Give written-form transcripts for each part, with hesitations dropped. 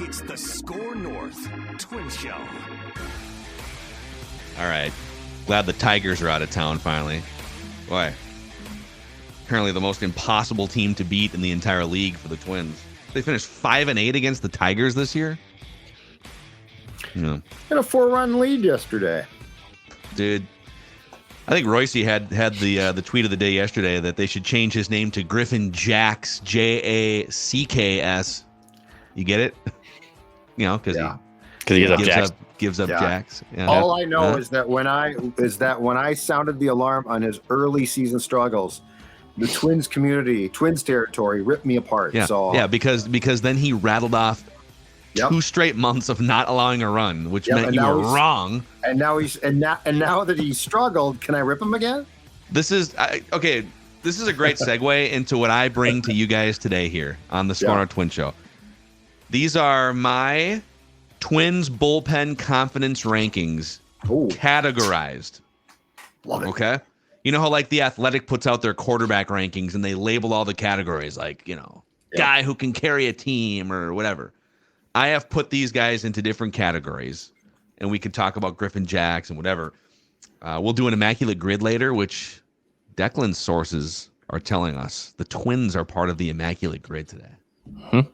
It's the Score North Twin Show. All right. Glad the Tigers are out of town finally. Boy. Apparently the most impossible team to beat in the entire league for the Twins. They finished 5-8 against the Tigers this year. Yeah. Had a 4-run lead yesterday. Dude, I think Royce had the tweet of the day yesterday that they should change his name to Griffin Jacks, Jacks. You get it? You know, because he gives up Jacks. Yeah. All I know is that when I sounded the alarm on his early season struggles, the Twins community, Twins territory ripped me apart. Yeah, so because then he rattled off 2 straight months of not allowing a run, which meant you were wrong. And now now that he's struggled, can I rip him again? This is okay. This is a great segue into what I bring to you guys today here on the Score North Twin Show. These are my Twins bullpen confidence rankings, categorized. Love it. Okay. You know how like the Athletic puts out their quarterback rankings and they label all the categories like, guy who can carry a team or whatever. I have put these guys into different categories, and we could talk about Griffin Jacks and whatever. We'll do an Immaculate Grid later, which Declan's sources are telling us the Twins are part of the Immaculate Grid today.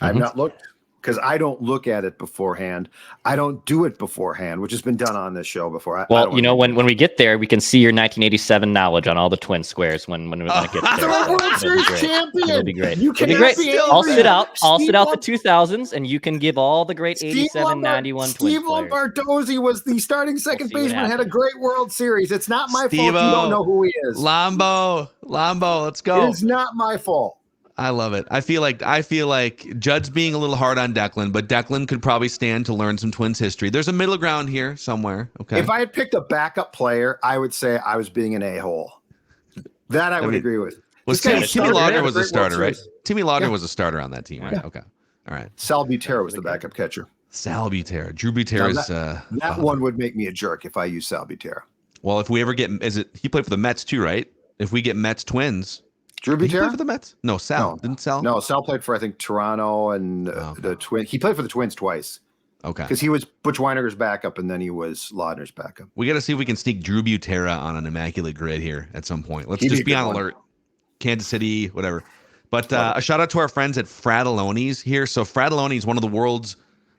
I've not looked because I don't look at it beforehand. I don't do it beforehand, which has been done on this show before. When we get there, we can see your 1987 knowledge on all the Twin squares when we get there. The World Series champion. It'll be great. You It'll be great. I'll sit out the 2000s, and you can give all the great 87, 91 Twins Steve players. Lombardozzi was the starting second baseman, had a great World Series. It's not my fault you don't know who he is. Lombo, let's go. It's not my fault. I love it. I feel like Judd's being a little hard on Declan, but Declan could probably stand to learn some Twins history. There's a middle ground here somewhere. Okay. If I had picked a backup player, I would say I was being an a-hole. That I would agree with. Timmy Lager was a starter, right? Timmy Lager was a starter on that team, right? Yeah. Okay. All right. Sal Butera was the backup catcher. Sal Butera. Drew Butera's that one would make me a jerk if I use Sal Butera. Well, if we ever get he played for the Mets too, right? If we get Mets Twins. Drew Butera? Did he play for the Mets? No, Sal. Didn't Sal? No, Sal played for, I think, Toronto and the Twins. He played for the Twins twice. Okay. Because he was Butch Weiner's backup, and then he was Laudner's backup. We got to see if we can sneak Drew Butera on an Immaculate Grid here at some point. Let's just be on alert. Kansas City, whatever. But a shout out to our friends at Frattallone's here. So Frattallone is one of the world's,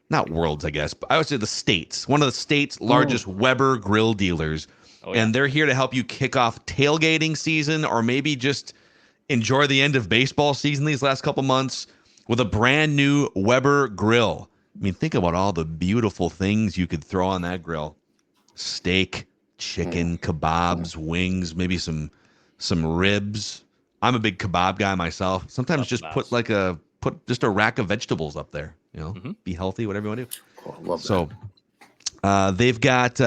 not world's, I guess, but I would say the state's, one of the state's largest Weber grill dealers. Oh, yeah. And they're here to help you kick off tailgating season or maybe just enjoy the end of baseball season these last couple months with a brand new Weber grill. I mean, think about all the beautiful things you could throw on that grill. Steak, chicken, kebabs, wings, maybe some ribs. I'm a big kebab guy myself. Sometimes just put just a rack of vegetables up there, be healthy, whatever you want to do. Love that. They've got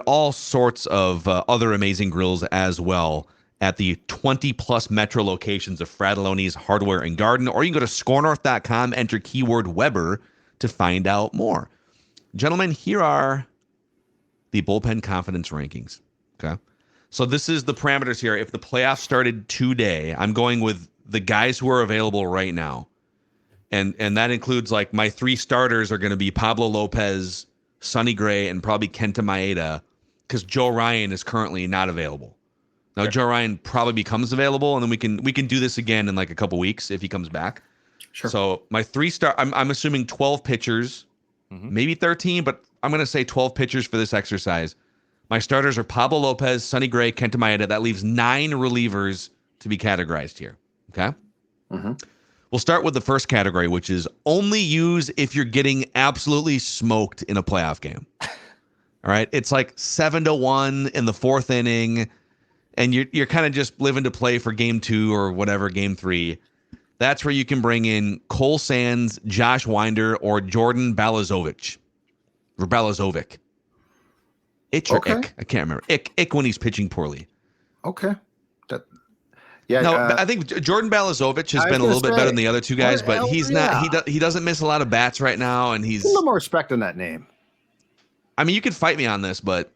all sorts of other amazing grills as well at the 20-plus metro locations of Frattallone's Hardware and Garden, or you can go to scorenorth.com, enter keyword Weber to find out more. Gentlemen, here are the bullpen confidence rankings. Okay. So this is the parameters here. If the playoffs started today, I'm going with the guys who are available right now. And that includes like my 3 starters are going to be Pablo Lopez, Sonny Gray, and probably Kenta Maeda, because Joe Ryan is currently not available. Now, Joe Ryan probably becomes available, and then we can do this again in like a couple weeks if he comes back. Sure. So my 3 star, I'm assuming 12 pitchers, maybe 13, but I'm going to say 12 pitchers for this exercise. My starters are Pablo Lopez, Sonny Gray, Kenta Maeda. That leaves 9 relievers to be categorized here. Okay. We'll start with the first category, which is only use if you're getting absolutely smoked in a playoff game. All right. It's like 7-1 in the 4th inning. And you're kind of just living to play for game 2 or whatever, game 3. That's where you can bring in Cole Sands, Josh Winder, or Jordan Balazovic. Or Balazovic. Itch or Ick? I can't remember. Ick when he's pitching poorly. Okay. I think Jordan Balazovic has been a little bit better than the other 2 guys, but he's not. He doesn't miss a lot of bats right now, and he's a little more respect in that name. I mean, you could fight me on this, but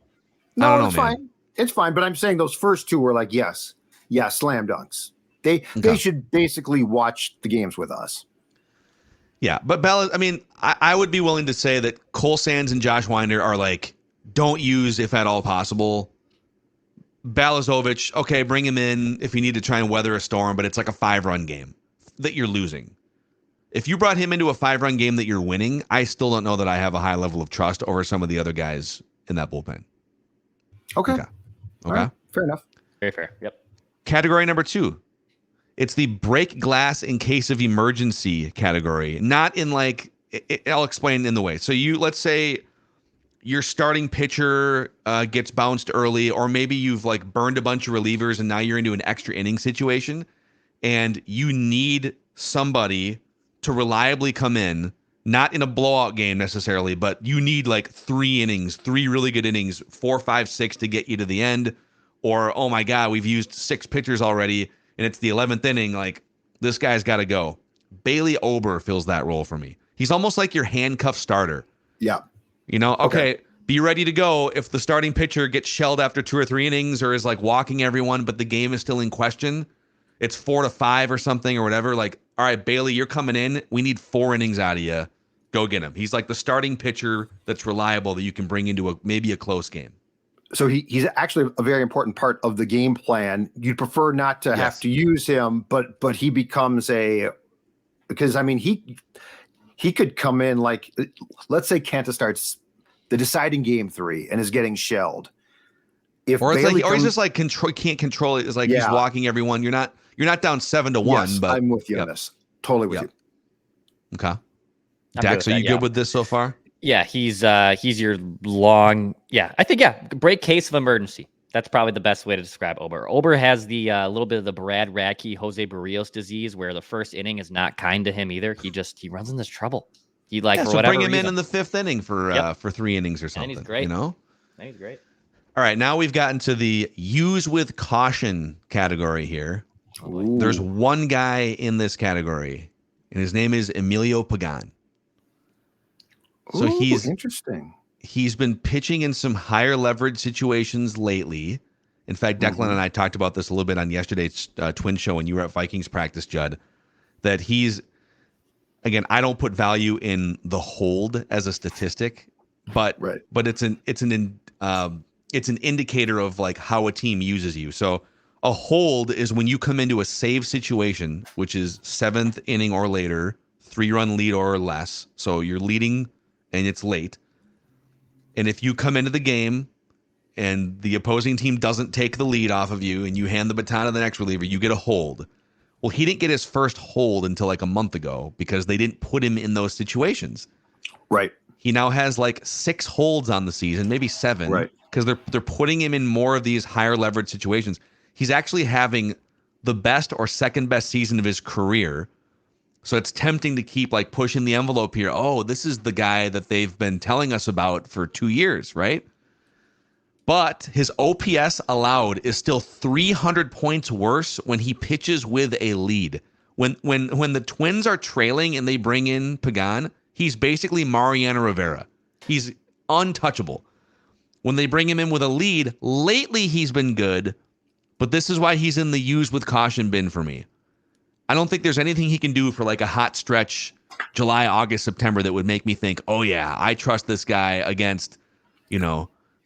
no, I don't know, it's man. fine. It's fine, but I'm saying those first 2 were like, yes, slam dunks. They should basically watch the games with us. Yeah, but Bella, I mean, I would be willing to say that Cole Sands and Josh Winder are like, don't use if at all possible. Balazovic, okay, bring him in if you need to try and weather a storm, but it's like a 5-run game that you're losing. If you brought him into a 5-run game that you're winning, I still don't know that I have a high level of trust over some of the other guys in that bullpen. Okay. Right. Fair enough. Very fair. Yep. Category number 2. It's the break glass in case of emergency category. Not in like, I'll explain in the way. So let's say your starting pitcher gets bounced early, or maybe you've like burned a bunch of relievers and now you're into an extra inning situation and you need somebody to reliably come in, not in a blowout game necessarily, but you need like 3 innings, 3 really good innings, 4, 5, 6 to get you to the end. Or, oh my God, we've used 6 pitchers already and it's the 11th inning. Like, this guy's got to go. Bailey Ober fills that role for me. He's almost like your handcuff starter. Yeah. You know, okay, be ready to go if the starting pitcher gets shelled after 2 or 3 innings or is like walking everyone, but the game is still in question. It's 4-5 or something or whatever. Like, all right, Bailey, you're coming in. We need 4 innings out of you. Go get him. He's like the starting pitcher that's reliable that you can bring into maybe a close game. So he's actually a very important part of the game plan. You'd prefer not to have to use him, but he becomes because I mean he could come in like, let's say Kenta starts the deciding game 3 and is getting shelled. Or he's just like can't control it. It's like he's walking everyone. You're not down 7-1. Yes, but I'm with you on this. Totally with you. Okay. Dax, are you good with this so far? Yeah, he's your long. Yeah, I think break case of emergency. That's probably the best way to describe Ober. Ober has the little bit of the Brad Radke, Jose Barrios disease, where the first inning is not kind to him either. He runs into trouble. He for so whatever bring him reason. in the 5th inning for 3 innings or something. And he's great. You know, and he's great. All right, now we've gotten to the use with caution category here. Ooh. There's one guy in this category, and his name is Emilio Pagan. So he's interesting. He's been pitching in some higher leverage situations lately. In fact, Declan and I talked about this a little bit on yesterday's Twin Show when you were at Vikings practice, Judd, that he's, again, I don't put value in the hold as a statistic, but it's an indicator of like how a team uses you. So a hold is when you come into a save situation, which is 7th inning or later, 3-run lead or less. So you're leading and it's late. And if you come into the game and the opposing team doesn't take the lead off of you and you hand the baton to the next reliever, you get a hold. Well, he didn't get his first hold until like a month ago because they didn't put him in those situations. Right. He now has like 6 holds on the season, maybe 7. Right. Because they're putting him in more of these higher leverage situations. He's actually having the best or second best season of his career. So it's tempting to keep like pushing the envelope here. Oh, this is the guy that they've been telling us about for 2 years, right? But his OPS allowed is still 300 points worse when he pitches with a lead. When the Twins are trailing and they bring in Pagan, he's basically Mariano Rivera. He's untouchable. When they bring him in with a lead, lately he's been good, but this is why he's in the use with caution bin for me. I don't think there's anything he can do for like a hot stretch, July, August, September, that would make me think, oh yeah, I trust this guy against,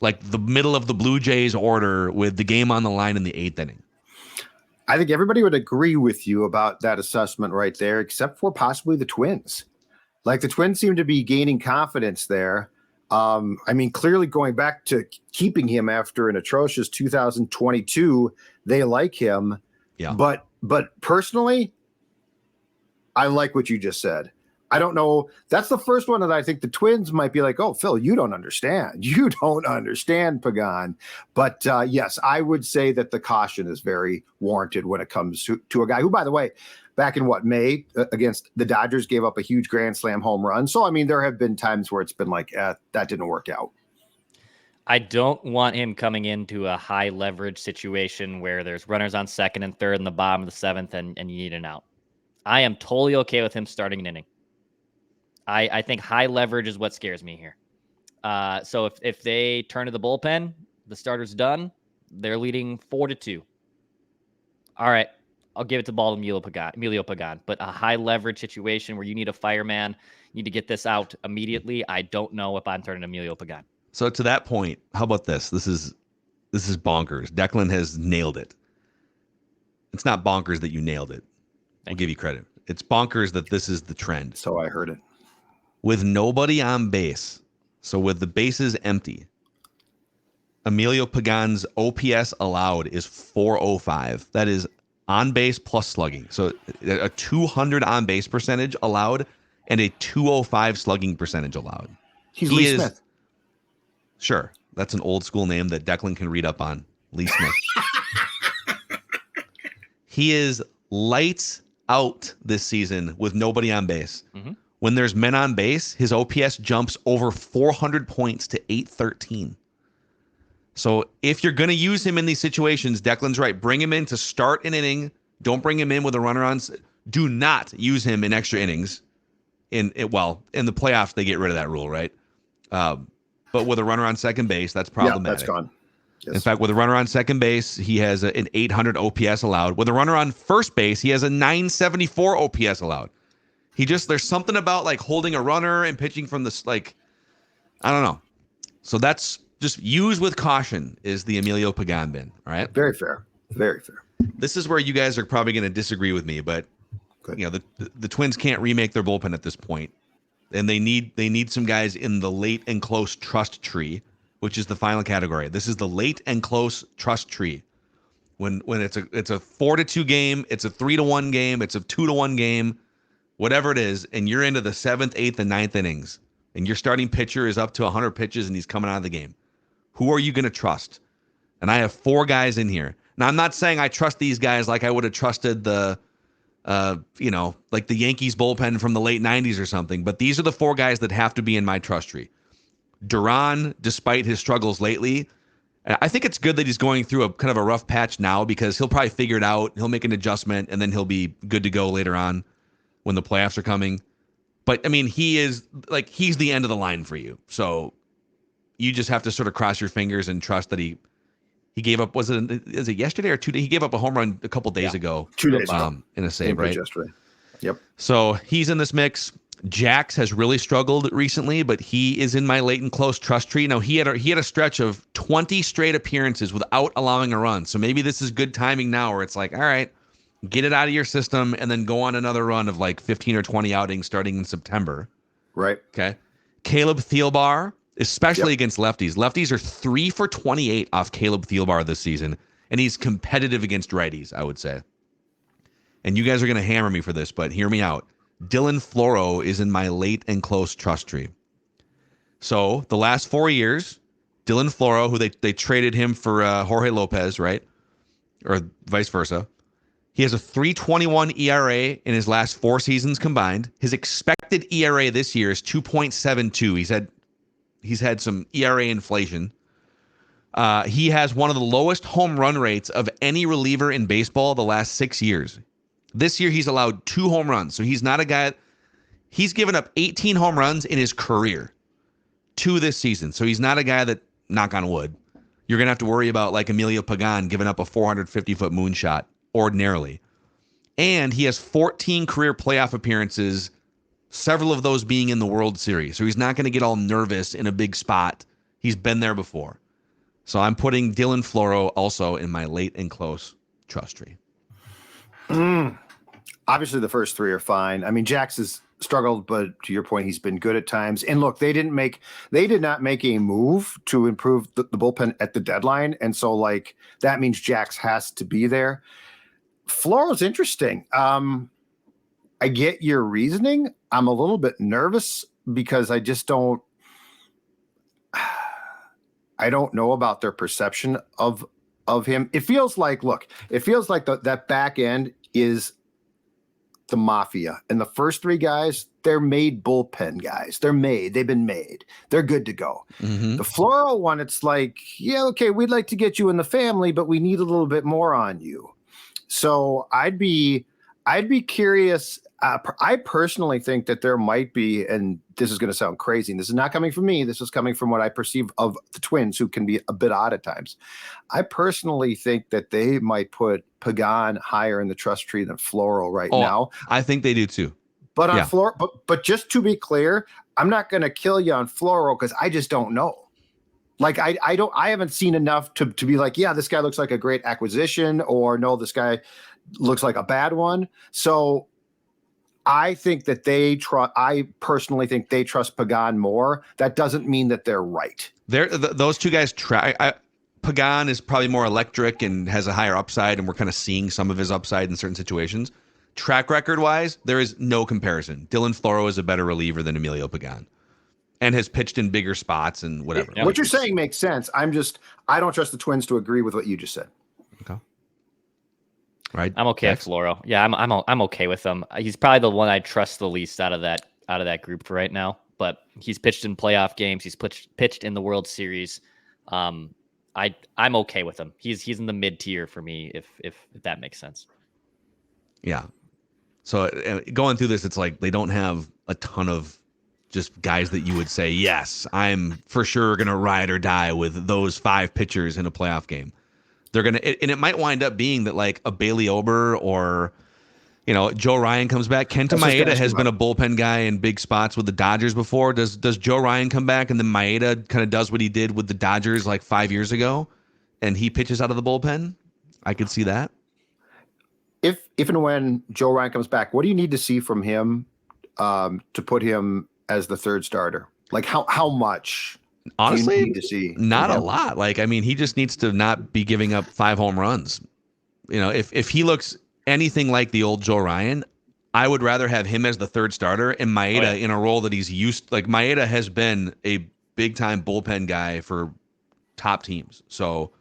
like the middle of the Blue Jays order with the game on the line in the 8th inning. I think everybody would agree with you about that assessment right there, except for possibly the Twins. Like the Twins seem to be gaining confidence there. I mean, clearly going back to keeping him after an atrocious 2022, they like him. Yeah. But personally, I like what you just said. I don't know. That's the first one that I think the Twins might be like, oh, Phil, you don't understand. You don't understand Pagan. But yes, I would say that the caution is very warranted when it comes to a guy who, by the way, back in May against the Dodgers gave up a huge grand slam home run. So, I mean, there have been times where it's been like, that didn't work out. I don't want him coming into a high leverage situation where there's runners on 2nd and 3rd in the bottom of the 7th and you need an out. I am totally okay with him starting an inning. I think high leverage is what scares me here. So if they turn to the bullpen, the starter's done, they're leading 4-2. All right, I'll give it the ball to Emilio Pagan. But a high leverage situation where you need a fireman, you need to get this out immediately. I don't know if I'm turning Emilio Pagan. So to that point, how about this? This is bonkers. Declan has nailed it. It's not bonkers that you nailed it. I'll give you credit. It's bonkers that this is the trend. So I heard it. With nobody on base, so with the bases empty, Emilio Pagan's OPS allowed is 405. That is on base plus slugging. So a 200 on base percentage allowed and a 205 slugging percentage allowed. He's Lee Smith. Sure. That's an old school name that Declan can read up on. Lee Smith. He is lights out this season with nobody on base. Mm-hmm. When there's men on base, his OPS jumps over 400 points to 813. So if you're going to use him in these situations, Declan's right. Bring him in to start an inning. Don't bring him in with a runner on. Do not use him in extra innings. In the playoffs, they get rid of that rule, right? But with a runner on second base, that's problematic. Yeah, that's gone. Yes. In fact, with a runner on second base, he has an 800 OPS allowed. With a runner on first base, he has a 974 OPS allowed. There's something about like holding a runner and pitching from this, like, I don't know. So that's just use with caution is the Emilio Pagan bin. All right. Very fair. Very fair. This is where you guys are probably going to disagree with me, but you know, the Twins can't remake their bullpen at this point. And they need some guys in the late and close trust tree, which is the final category. This is the late and close trust tree. When it's a 4-2 game, it's a 3-1 game, it's a 2-1 game, whatever it is, and you're into the 7th, 8th, and 9th innings, and your starting pitcher is up to 100 pitches and he's coming out of the game. Who are you going to trust? And I have 4 guys in here. Now, I'm not saying I trust these guys like I would have trusted the like the Yankees bullpen from the late 90s or something, but these are the 4 guys that have to be in my trust tree. Durand, despite his struggles lately, I think it's good that he's going through a kind of a rough patch now because he'll probably figure it out. He'll make an adjustment and then he'll be good to go later on when the playoffs are coming. But I mean, he's the end of the line for you. So you just have to sort of cross your fingers and trust that he gave up. Is it yesterday or 2 days? He gave up a home run a couple days ago. 2 days ago. In a save, right? Yesterday. Yep. So he's in this mix. Jax has really struggled recently, but he is in my late and close trust tree. Now he had a stretch of 20 straight appearances without allowing a run. So maybe this is good timing now where it's like, all right, get it out of your system and then go on another run of like 15 or 20 outings starting in September. Right. Okay. Caleb Thielbar, especially against lefties. Lefties are 3 for 28 off Caleb Thielbar this season, and he's competitive against righties, I would say. And you guys are going to hammer me for this, but hear me out. Dylan Floro is in my late and close trust tree. So the last 4 years, Dylan Floro, who they traded him for Jorge Lopez, right? Or vice versa. He has a 3.21 ERA in his last 4 seasons combined. His expected ERA this year is 2.72. He's had some ERA inflation. He has one of the lowest home run rates of any reliever in baseball the last 6 years. This year, he's allowed 2 home runs. So he's not a guy. He's given up 18 home runs in his career. 2 this season. So he's not a guy that, knock on wood, you're going to have to worry about like Emilio Pagan giving up a 450-foot moonshot ordinarily. And he has 14 career playoff appearances, several of those being in the World Series. So he's not going to get all nervous in a big spot. He's been there before. So I'm putting Dylan Floro also in my late and close trust tree. Obviously, the first 3 are fine. I mean, Jax has struggled, but to your point, he's been good at times. And look, they did not make a move to improve the bullpen at the deadline, and so like that means Jax has to be there. Floro's interesting. I get your reasoning. I'm a little bit nervous because I just don't. I don't know about their perception of him. It feels like that back end is the mafia, and the first 3 guys, they're made bullpen guys. They've been made. They're good to go. Mm-hmm. The Floro one, it's like, yeah, okay, we'd like to get you in the family, but we need a little bit more on you. So I'd be curious. I personally think that there might be, and this is going to sound crazy, and this is not coming from me, this is coming from what I perceive of the Twins, who can be a bit odd at times. I personally think that they might put Pagan higher in the trust tree than Floro right now. I think they do too. But on Floro, but just to be clear, I'm not going to kill you on Floro because I just don't know. Like I haven't seen enough to be like, yeah, this guy looks like a great acquisition, or no, this guy looks like a bad one. So I think that I personally think they trust Pagan more. That doesn't mean that they're right. Those two guys Pagan is probably more electric and has a higher upside, and we're kind of seeing some of his upside in certain situations. Track record wise, there is no comparison. Dylan Floro is a better reliever than Emilio Pagan, and has pitched in bigger spots and whatever. What you're saying makes sense. I don't trust the Twins to agree with what you just said. Okay. Right. I'm okay with Floro. Yeah, I'm okay with him. He's probably the one I trust the least out of that group for right now. But he's pitched in playoff games. He's pitched in the World Series. I'm okay with him. He's in the mid tier for me, if that makes sense. Yeah. So going through this, it's like they don't have a ton of just guys that you would say, yes, I'm for sure gonna ride or die with those 5 pitchers in a playoff game. They're going to, and it might wind up being that like a Bailey Ober or, Joe Ryan comes back. Kenta Maeda has been a bullpen guy in big spots with the Dodgers before. Does Joe Ryan come back and then Maeda kind of does what he did with the Dodgers like 5 years ago and he pitches out of the bullpen? I could see that. If and when Joe Ryan comes back, what do you need to see from him to put him as the third starter? Like how much? Honestly, not a lot. Like, I mean, he just needs to not be giving up 5 home runs. If he looks anything like the old Joe Ryan, I would rather have him as the third starter and Maeda in a role that he's used. Like Maeda has been a big time bullpen guy for top teams. So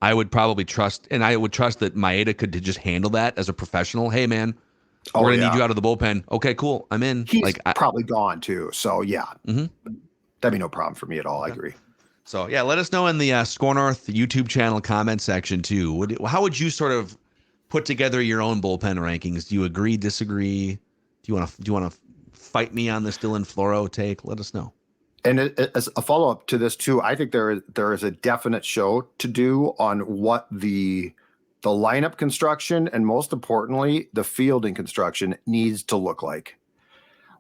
I would probably trust that Maeda could just handle that as a professional. Hey man, we're going to need you out of the bullpen. Okay, cool. I'm in. He's probably gone too. So yeah. Mm-hmm. That'd be no problem for me at all. I agree. So, yeah, let us know in the Score North YouTube channel comment section, too. How would you sort of put together your own bullpen rankings? Do you agree, disagree? Do you want to fight me on this Dylan Floro take? Let us know. And as a follow-up to this, too, I think there is a definite show to do on what the lineup construction and, most importantly, the fielding construction needs to look like.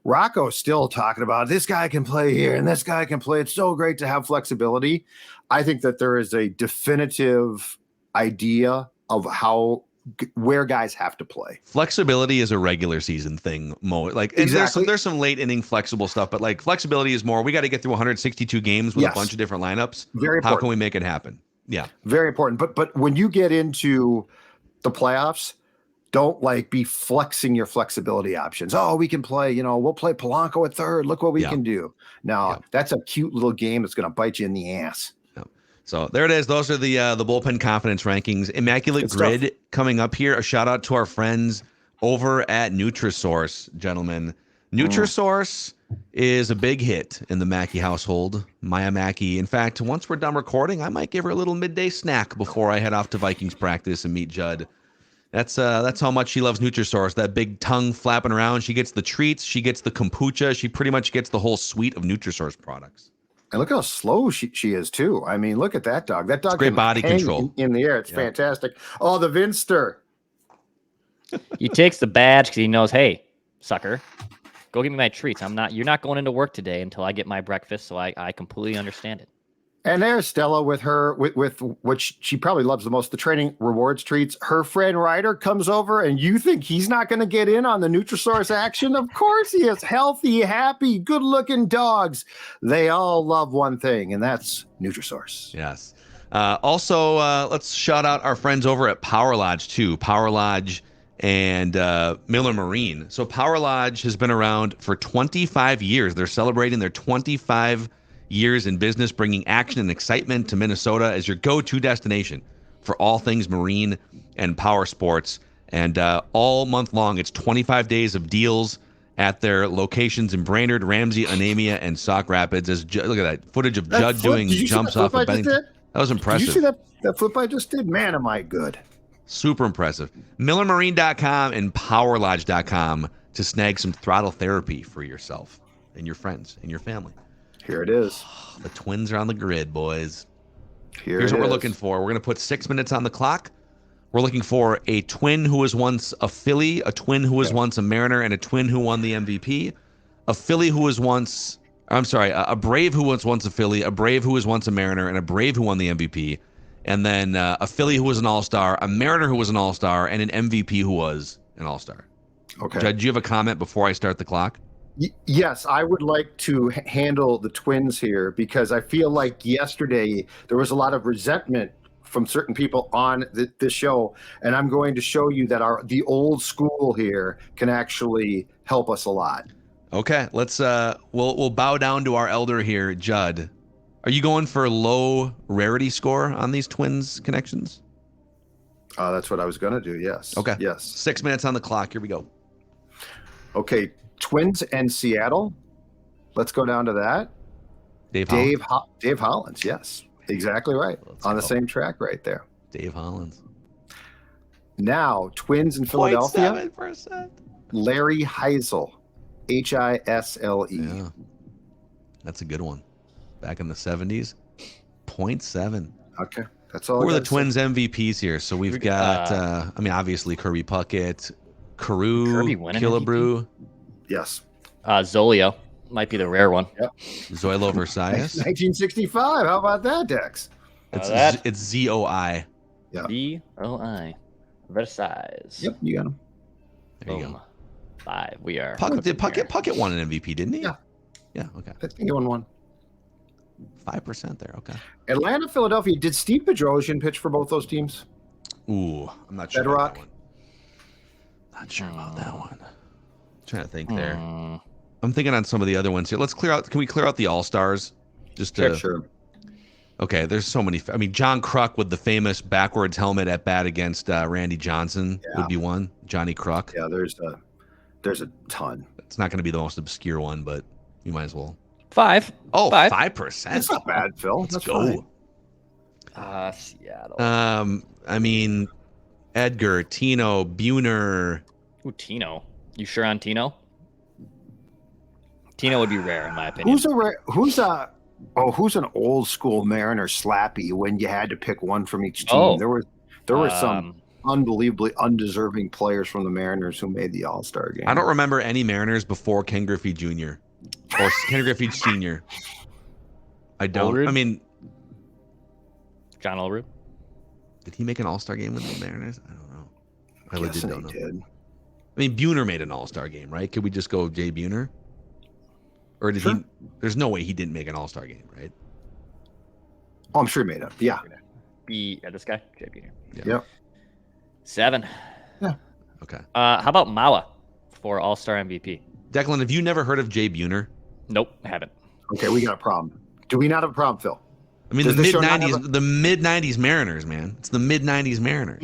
Rocco's still talking about this guy can play here and this guy can play. It's so great to have flexibility. I think that there is a definitive idea of where guys have to play. Flexibility is a regular season thing. Like exactly. There's some late inning flexible stuff, but like flexibility is more. We got to get through 162 games with a bunch of different lineups. Very important. How can we make it happen? Yeah, very important. But when you get into the playoffs, don't be flexing your flexibility options. Oh, we can play, we'll play Polanco at third. Look what we can do. Now, that's a cute little game that's going to bite you in the ass. Yeah. So there it is. Those are the bullpen confidence rankings. Immaculate Grid coming up here. A shout out to our friends over at Nutrisource, gentlemen. Nutrisource is a big hit in the Mackey household. Maya Mackey. In fact, once we're done recording, I might give her a little midday snack before I head off to Vikings practice and meet Judd. That's how much she loves Nutrisource. That big tongue flapping around. She gets the treats. She gets the kombucha. She pretty much gets the whole suite of Nutrisource products. And look how slow she is too. I mean, look at that dog. That dog great body control in the air. It's fantastic. Oh, the Vinster. He takes the badge because he knows, hey, sucker, go give me my treats. You're not going into work today until I get my breakfast. So I completely understand it. And there's Stella with what she probably loves the most, the training rewards treats. Her friend Ryder comes over, and you think he's not going to get in on the Nutrisource action? Of course he is. Healthy, happy, good-looking dogs. They all love one thing, and that's Nutrisource. Yes. Also, let's shout out our friends over at Power Lodge, too. Power Lodge and Miller Marine. So Power Lodge has been around for 25 years. They're celebrating their 25 years in business, bringing action and excitement to Minnesota as your go-to destination for all things marine and power sports. And all month long, it's 25 days of deals at their locations in Brainerd, Ramsey, Anemia, and Sauk Rapids. Look at that footage of Judd doing jumps off of Bennington. That was impressive. Did you see that flip I just did? Man, am I good. Super impressive. MillerMarine.com and PowerLodge.com to snag some throttle therapy for yourself and your friends and your family. Here it is. The Twins are on the grid, boys. Here's what we're looking for. We're going to put 6 minutes on the clock. We're looking for a twin who was once a Philly, a twin who was once a Mariner, and a twin who won the MVP. A Philly who was once, a Brave who was once a Philly, a Brave who was once a Mariner, and a Brave who won the MVP. And then a Philly who was an all-star, a Mariner who was an all-star, and an MVP who was an all-star. Okay. Judd, do you have a comment before I start the clock? Yes, I would like to handle the Twins here because I feel like yesterday there was a lot of resentment from certain people on this show, and I'm going to show you that the old school here can actually help us a lot. Okay, let's we'll bow down to our elder here, Judd. Are you going for low rarity score on these Twins connections? That's what I was going to do. Yes. Okay. Yes. 6 minutes on the clock. Here we go. Okay. Twins and Seattle. Let's go down to that. Dave Hollins. Yes, exactly right. On the same track right there. Dave Hollins. Now, Twins in Philadelphia. 0.7%. Larry Heisel. Hisle. Yeah. That's a good one. Back in the 70s. 0.7. Okay. That's all. Who are the Twins MVPs here? So we've got, obviously Kirby Puckett, Carew, Killebrew. Yes. Zolio might be the rare one. Yep. Zoilo Versailles. 1965. How about that, Dex? It's ZOI. Yeah. ZOI. Versailles. Yep, you got him. There you go. 5. We are. Puckett won an MVP, didn't he? Yeah. Yeah, okay. I think he won one. 5% there, okay. Atlanta, Philadelphia. Did Steve Bedrosian pitch for both those teams? Ooh, I'm not sure Bedrock? about that one. Not sure about that one. Trying to think there. I'm thinking on some of the other ones here. Can we clear out the All-Stars? Just to, Sure. Okay, there's so many. John Kruk with the famous backwards helmet at bat against Randy Johnson would be one. Johnny Kruk. Yeah, there's a ton. It's not going to be the most obscure one, but you might as well. 5. Oh, 5. 5%. That's not bad, Phil. Let's That's go. Fine. Seattle. Edgar, Tino, Buhner. Ooh, Tino. You sure on Tino? Tino would be rare, in my opinion. Who's an old school Mariner slappy when you had to pick one from each team? Oh. There were some unbelievably undeserving players from the Mariners who made the All-Star game. I don't remember any Mariners before Ken Griffey Jr. or Ken Griffey Sr. I don't. Ulrud? John Ulrud? Did he make an All-Star game with the Mariners? I don't know. I legit don't know. Did. Buhner made an All-Star game, right? Could we just go Jay Buhner? Or did he? There's no way he didn't make an All-Star game, right? Oh, I'm sure he made it. Yeah. This guy? Jay Buhner. Yeah. Yep. 7. Yeah. Okay. How about Mawa for All-Star MVP? Declan, have you never heard of Jay Buhner? Nope, haven't. Okay, we got a problem. Do we not have a problem, Phil? The mid-90s Mariners, man. It's the mid-90s Mariners.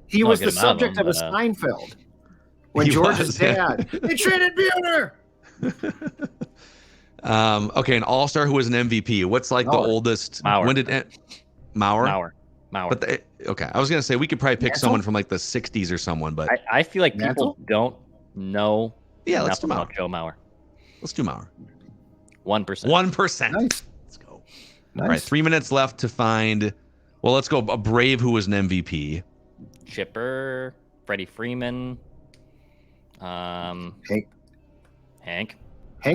He was the subject of a Seinfeld when George's dad. They traded Buhner. Okay, an All-Star who was an MVP. What's like the oldest? Mauer. When did Mauer? Mauer. But I was gonna say we could probably pick someone from like the '60s or someone, but I feel like people don't know. Yeah, let's do Mauer. About Joe Mauer. Let's do Mauer. 1%. 1%. Nice. Let's go. Nice. All right, 3 minutes left to find. Well, let's go. A Brave who was an MVP. Chipper, Freddie Freeman, Hank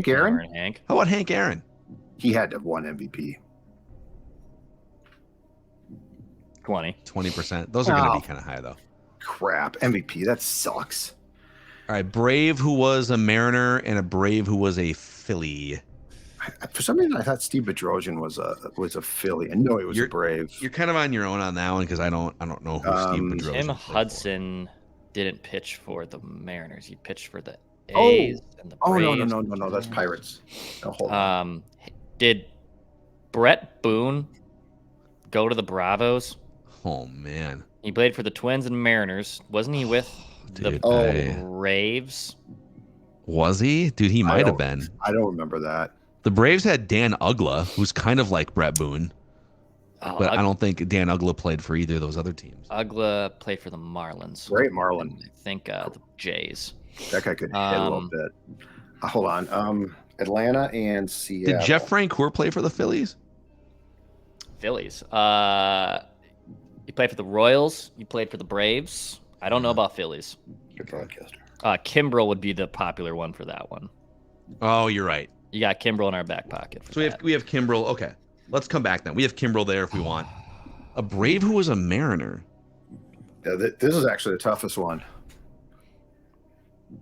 Aaron. Hank. How about Hank Aaron? He had to have won MVP. 20%. Those are going to be kind of high though. Crap. MVP. That sucks. All right, Brave who was a Mariner and a Brave who was a Philly. For some reason, I thought Steve Bedrosian was a Philly, and no, he was a Brave. You're kind of on your own on that one because I don't know who Steve Bedrosian. Tim Hudson didn't pitch for the Mariners. He pitched for the A's and the Braves. No. That's Pirates. No, hold on. Did Brett Boone go to the Bravos? Oh man, he played for the Twins and Mariners. Wasn't he with the Braves? Was he? Dude, he might have been. I don't remember that. The Braves had Dan Ugla, who's kind of like Brett Boone. But I don't think Dan Ugla played for either of those other teams. Ugla played for the Marlins. Great Marlin. I think the Jays. That guy could hit a little bit. Hold on. Atlanta and Seattle. Did Jeff Francoeur play for the Phillies? Phillies. He played for the Royals. He played for the Braves. I don't know about Phillies. Good broadcaster. Kimbrel would be the popular one for that one. Oh, you're right. You got Kimbrel in our back pocket. So we have Kimbrel. Okay, let's come back then. We have Kimbrel there if we want. A Brave who was a Mariner. Yeah, this is actually the toughest one. I'm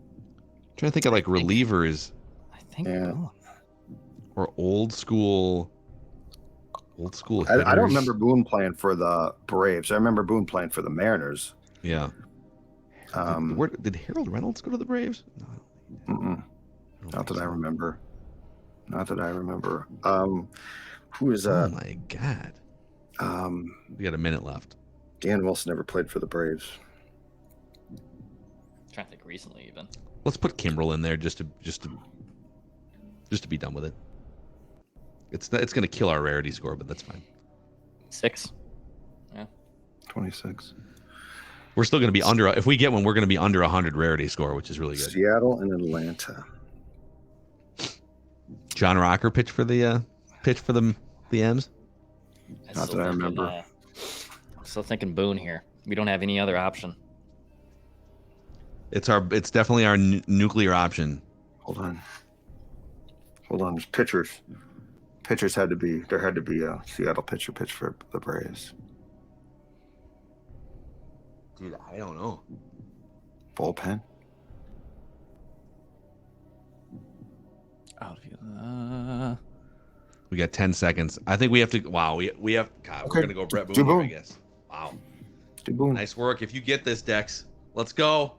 trying to think of like relievers. I think. Yeah. Or old school. I don't remember Boone playing for the Braves. I remember Boone playing for the Mariners. Yeah. Did Harold Reynolds go to the Braves? No. Not that I remember. Who is Oh my God. We got a minute left. Dan Wilson never played for the Braves. I'm trying to think recently even. Let's put Kimbrel in there just to be done with it. It's going to kill our rarity score, but that's fine. 6. Yeah. 26. We're still going to be under. If we get one, we're going to be under 100 rarity score, which is really good. Seattle and Atlanta. John Rocker pitched for the M's. Not that I remember. I'm still thinking Boone here. We don't have any other option. It's definitely our nuclear option. Hold on. There's pitchers. There had to be a Seattle pitcher pitch for the Braves. Dude, I don't know. Bullpen. We got 10 seconds. I think we have to. Wow, we have. God, Okay. we're gonna go Brett Boone here, I guess. Wow. Do Boone. Nice work. If you get this, Dex, let's go.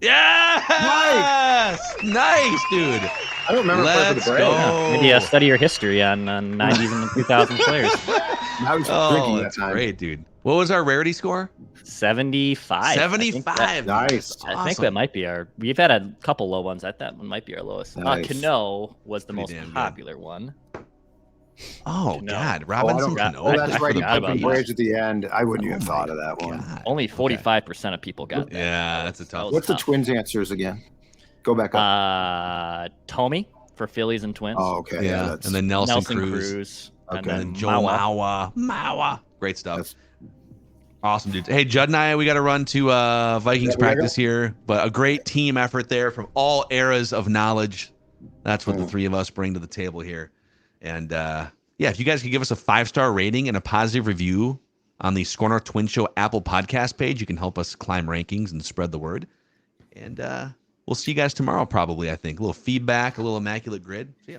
Yes! Nice, dude. I don't remember playing for the Let's Braves. go. Maybe study your history on 90s and 2000 players. I was Oh, drinking that that's time. great, dude. What was our rarity score? 75. 75. Nice. I think that might be our. We've had a couple low ones. That one might be our lowest. Nice. Cano was the Pretty most damn good. popular one. Oh, No. God. Robinson Cano. Oh, that's played right. for You the put the Braves. Braves at the end. I wouldn't even Oh thought my of that one. God. Only Okay. 45% of people got that. Yeah, that's a tough That one. was What's the tough. Twins' answers again? Go back up. Tommy for Phillies and Twins. Oh, okay. Yeah, That's, and then Nelson, Nelson Cruz. Cruz. Okay. And And then then Joe Mawa. Mawa. Great stuff. That's- Awesome, dudes. Hey, Judd and I, we got to run to Vikings Yeah, we gotta practice here, but a great team effort there from all eras of knowledge. That's what the three of us bring to the table here. And yeah, if you guys could give us a 5-star rating and a positive review on the Score North Twin Show Apple podcast page, you can help us climb rankings and spread the word. And we'll see you guys tomorrow, probably, I think. A little feedback, a little Immaculate Grid. See ya.